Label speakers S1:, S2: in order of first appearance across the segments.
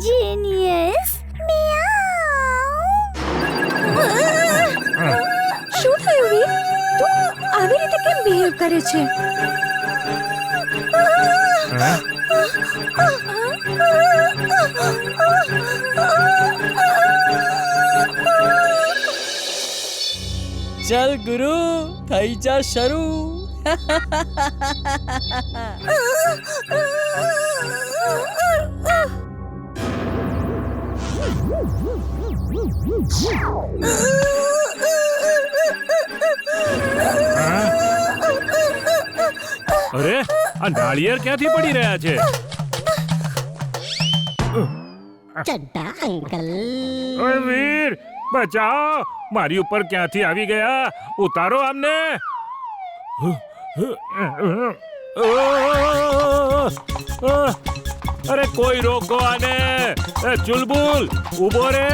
S1: Genius.
S2: શું થયું વીર? તું આવી રીતે કેમ બિહેવ કરે છે?
S3: ચલ ગુરુ, થઈ જા શરૂ.
S4: અરે આ નાળિયેર ક્યાંથી પડી રહ્યા છે?
S1: ચડ્ડા અંકલ.
S4: ઓય વીર, બચાઓ! મારી ઉપર ક્યાંથી આવી ગયા? ઉતારો આમને. અરે કોઈ રોકો આને. એ ચુલબુલ, ઊભો રે.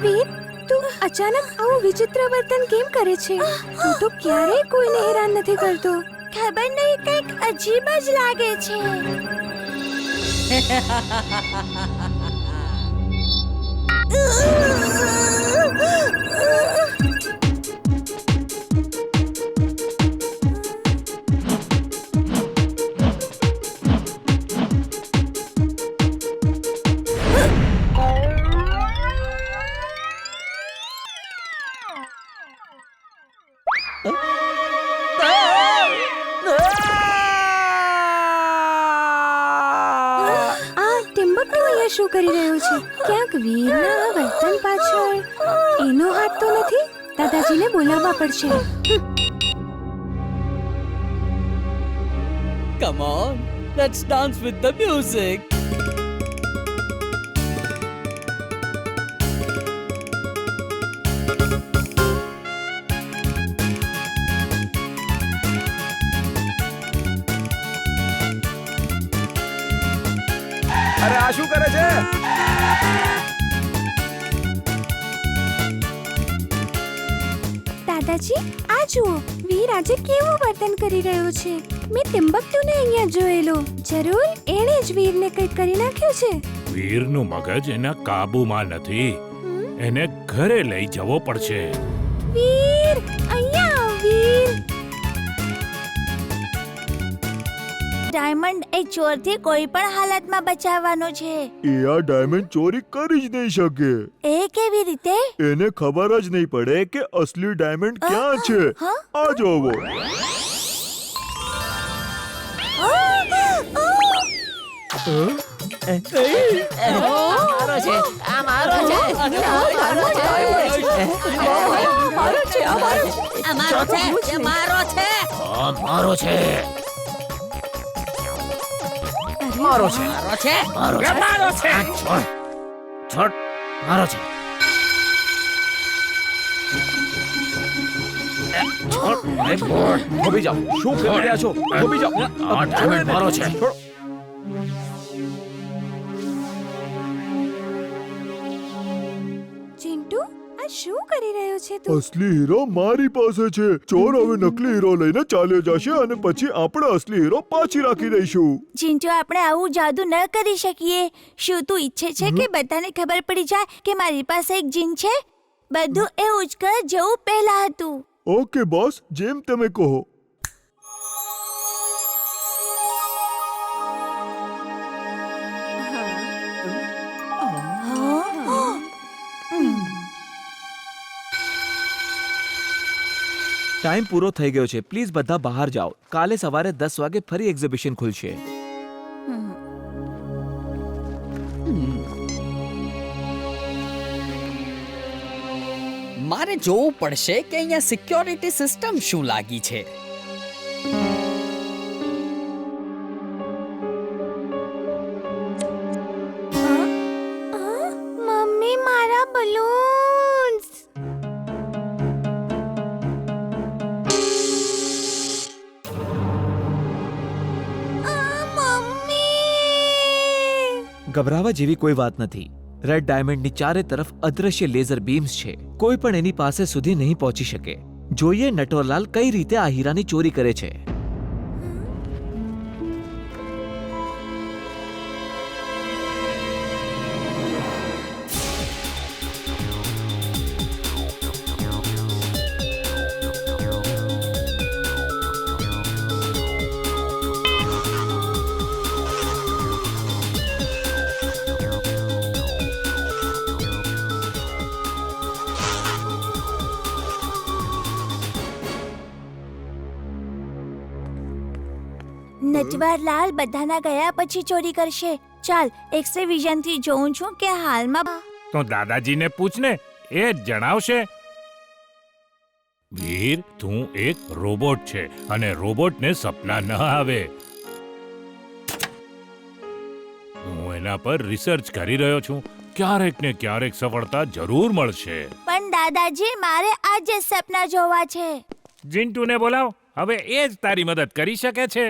S2: વીર, તું અચાનક આવું વિચિત્ર વર્તન કેમ કરે છે? તું તો ક્યારેય કોઈને હેરાન નથી કરતો.
S1: ખબર નહીં, કંઈક અજીબ જ લાગે છે.
S2: શું કરી રહ્યો છે? ક્યાંક વીરના વર્તન પાછળ એનો હાથ તો નથી? દાદાજીને બોલાવવા પડશે.
S3: Come on, let's dance with the music.
S5: અરે આ શું કરે છે?
S2: દાદાજી, આ જુઓ, વીર આજે કેવું વર્તન કરી રહ્યો છે. મેં ટિમ્બકટુને અહીંયા જોયેલો. જરૂર એણે જ વીરને કંઈક કરી નાખ્યું છે.
S4: વીરનું મગજ એના કાબુમાં નથી. એને ઘરે લઈ જવો પડશે.
S2: વીર, અહીંયા આવ વીર.
S1: ડાયમંડ એ ચોરથી કોઈ પણ હાલતમાં બચાવવાનો છે.
S6: એ આ ડાયમંડ ચોરી કરી જ નહીં શકે.
S1: એ કેવી રીતે?
S6: એને ખબર જ નહીં પડે કે અસલી ડાયમંડ ક્યાં છે.
S1: હા?
S6: આ જોવો.
S3: મારો છે, આ મારો છે. મારો છે, આ મારો છે, મારો છે.
S5: મારો છે. મારો છે.
S3: મારો છે.
S5: મારો છે.
S3: મારો છે.
S5: છોડ. છોડ. મારો છે. છોડ. અરે બોલ. ઊભી જાઓ. શું કરી રહ્યા છો? ઊભી જાઓ. આ ડાયમંડ મારો છે. છોડ.
S2: ચિંટુ, આ શું કરી રહ્યો છે તું?
S6: અસલી હીરો મારી પાસે છે. ચોર હવે નકલી હીરો લઈને ચાલ્યો જશે અને પછી આપણે અસલી હીરો પાછી રાખી દઈશું.
S1: ચિંટુ, આપણે આવું જાદુ ન કરી શકીએ. શું તું ઈચ્છે છે કે બધાને ખબર પડી જાય કે મારી પાસે એક જીન છે? બધું એવું જ કર જેવું પહેલા હતું.
S6: ઓકે બોસ, જેમ તમે કહો.
S5: ટાઈમ પૂરો થઈ ગયો છે. પ્લીઝ બધા બહાર જાઓ. કાલે સવારે 10 વાગે ફરી એક્ઝિબિશન ખુલશે.
S3: મારે જોવું પડશે કે અહીંયા સિક્યોરિટી સિસ્ટમ શું લાગી છે.
S2: મમ્મી, મારા બલૂન્સ.
S5: ગભરાવા જેવી કોઈ વાત નથી. રેડ ડાયમંડની ચારે તરફ અદ્રશ્ય લેઝર બીમ્સ છે. કોઈ પણ એની પાસે સુધી નહીં પહોંચી શકે. જોઈએ નટવરલાલ કઈ રીતે આ હીરાની ચોરી કરે છે.
S1: નટવરલાલ બધાના ગયા પછી ચોરી કરશે. ચાલ એક્સરે વિઝનથી જોઉં છું કે હાલમાં
S4: તો દાદાજીને પૂછ ને, એ જ જણાવશે. વીર, તું એક રોબોટ છે અને રોબોટને સપના ન આવે. હું એના પર રિસર્ચ કરી રહ્યો છું. ક્યારેક ને ક્યારેક સફળતા જરૂર મળશે.
S1: પણ દાદાજી મારે આજે સપના જોવા છે.
S4: જીન્ટુને બોલાવ, હવે એ જ તારી મદદ કરી શકે છે.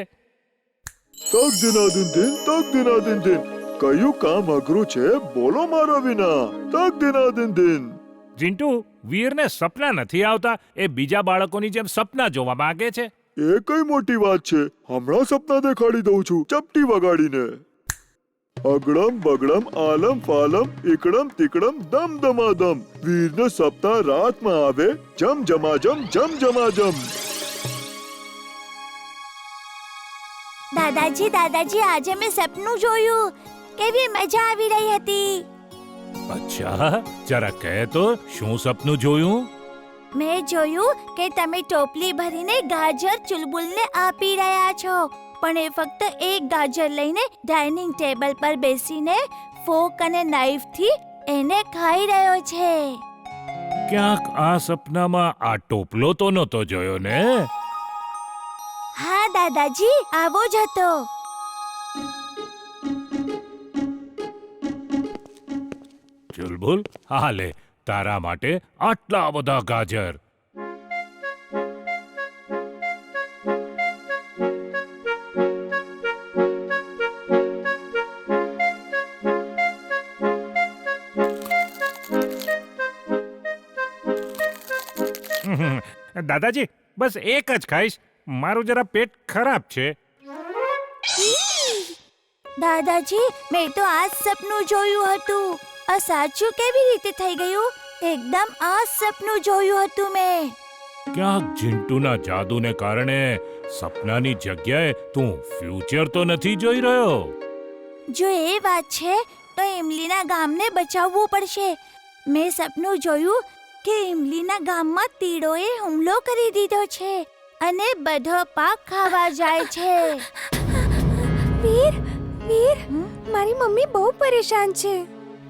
S6: તક દિનાદિન દિન, તક દિનાદિન દિન. કયું કામ અઘરું છે બોલો મારા વિના. તક દિનાદિન દિન.
S4: જીન્ટુ, વીરને સપના નથી આવતા. એ બીજા બાળકોની જેમ સપના જોવા માંગે છે.
S6: એ કઈ મોટી વાત છે. હમણાં સપના દેખાડી દઉં છું ચપટી વગાડીને. અગડમ બગડમ આલમ ફાલમ એકડમ તિકડમ દમ દમાદમ. વીરને સપ્તાહ રાતમાં આવે જમ જમાજમ જમ જમાજમ.
S1: દાદાજી આજે મેં સપનું જોયું. કેવી મજા આવી રહી હતી.
S4: અચ્છા, જરા કહે તો શું સપનું જોયું?
S1: મેં જોયું કે તમે ટોપલી ભરીને ગાજર ચુલબુલને આપી રહ્યા છો, પણ એ ફક્ત એક ગાજર લઈને ડાઇનિંગ ટેબલ પર બેસીને ફોક અને નાઈફથી એને ખાઈ રહ્યો છે.
S4: ક્યાંક આ સપનામાં આ ટોપલો તો નહોતો જોયો ને?
S1: હા દાદાજી, આવો જ હતો.
S4: ચુલબુલ, હાલે તારા માટે આટલા બધા ગાજર. દાદાજી, બસ એક જ ખાઈશ. મારું જરા પેટ ખરાબ છે.
S1: દાદાજી, મેં તો આ જ સપનું જોયું હતું. આ સાચું કેવી રીતે થઈ ગયું? એકદમ આ જ સપનું જોયું હતું મેં.
S4: ક્યાંક જીન્ટુના જાદુને કારણે સપનાની જગ્યાએ તું ફ્યુચર તો નથી જોઈ રહ્યો?
S1: જો એ વાત છે તો ઇમલીના ગામને બચાવવું પડશે. મેં સપનું જોયું કે ઇમલીના ગામમાં તીડોએ હુમલો કરી દીધો છે અને બધો પાક ખાવા જાય છે.
S2: વીર, મારી મમ્મી બહુ પરેશાન છે.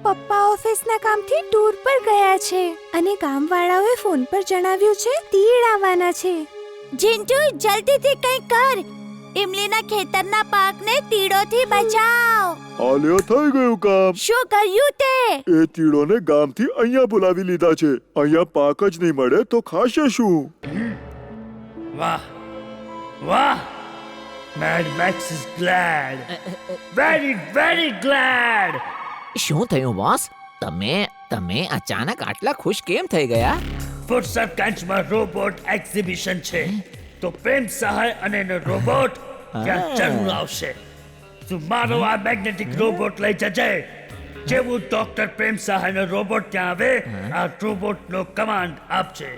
S2: પપ્પા ઓફિસના કામથી ટૂર પર ગયા છે અને ગામવાળાઓએ ફોન પર જણાવ્યું છે તીડ આવવાના છે.
S1: જીન્ટુ, જલ્દીથી કંઈક કર. ઇમલીના ખેતરના પાકને તીડોથી બચાવ.
S6: આલ્યો થઈ ગયું કામ.
S1: શું કર્યું તે?
S6: એ તીડોને ગામથી અહીંયા બોલાવી લીધા છે. અહીંયા પાક જ નહીં મળે તો ખાશે શું?
S7: વાહ વાહ, Mad Max is glad, very glad.
S3: શું થયું બોસ? તમે અચાનક આટલા ખુશ કેમ થઈ ગયા?
S7: ફુરસત કાંચમાં રોબોટ એક્ઝિબિશન છે, તો પ્રેમ સહાય અને એનો રોબોટ ત્યાં જરૂર આવશે. તું મારો આ મેગ્નેટિક રોબોટ લઈ જજે. જેવું ડોક્ટર પ્રેમ સહાયનો રોબોટ ત્યાં આવે, આ રોબોટનો કમાન્ડ આપજે.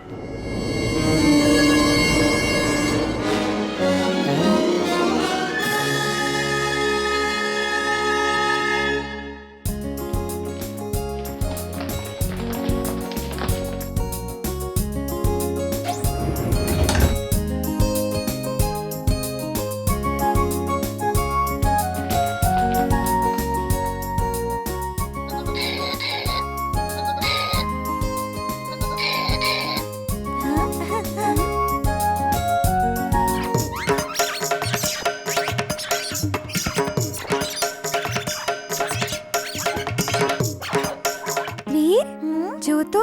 S2: જો તો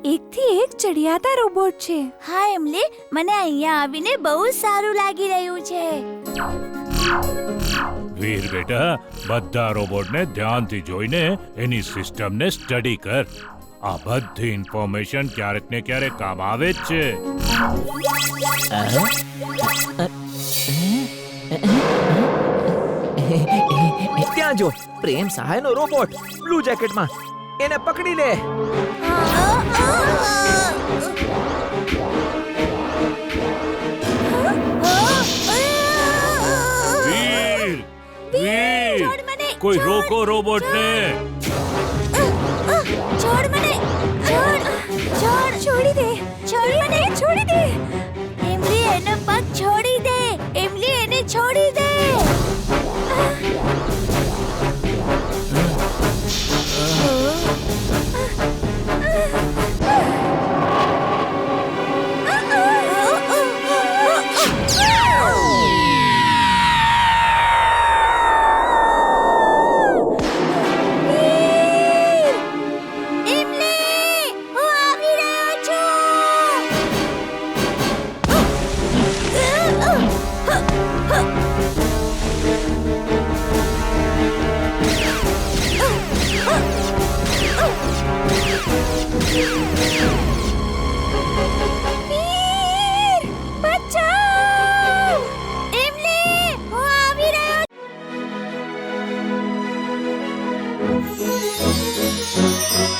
S2: એકથી એક ચડિયાતા રોબોટ છે.
S1: હા ઇમલી, મને અહીંયા આવીને બહુ સારું લાગી રહ્યું છે.
S4: વીર બેટા, બધા રોબોટને ધ્યાનથી જોઈને એની સિસ્ટમને સ્ટડી કર. આ બધી ઇન્ફોર્મેશન ક્યારેક ને ક્યારેક કામ આવે જ છે.
S5: ત્યાં જો પ્રેમ સહાયનો રોબોટ બ્લુ જેકેટમાં. એને પકડી લે.
S4: વીર, વીર,
S1: છોડ મને,
S4: કોઈ
S1: છોડ,
S4: રોકો રોબોટને.
S1: છોડ મને, છોડ, છોડ,
S2: છોડી દે
S1: છોડ મને,
S2: છોડી દે
S1: ઇમલી એનો પગ છોડી દે, ઇમલી એને છોડી દે. ઇમલી, હું આવી રહ્યો છું.
S2: વીર બચાવ
S1: ઇમલી, હું આવી રહ્યો છું.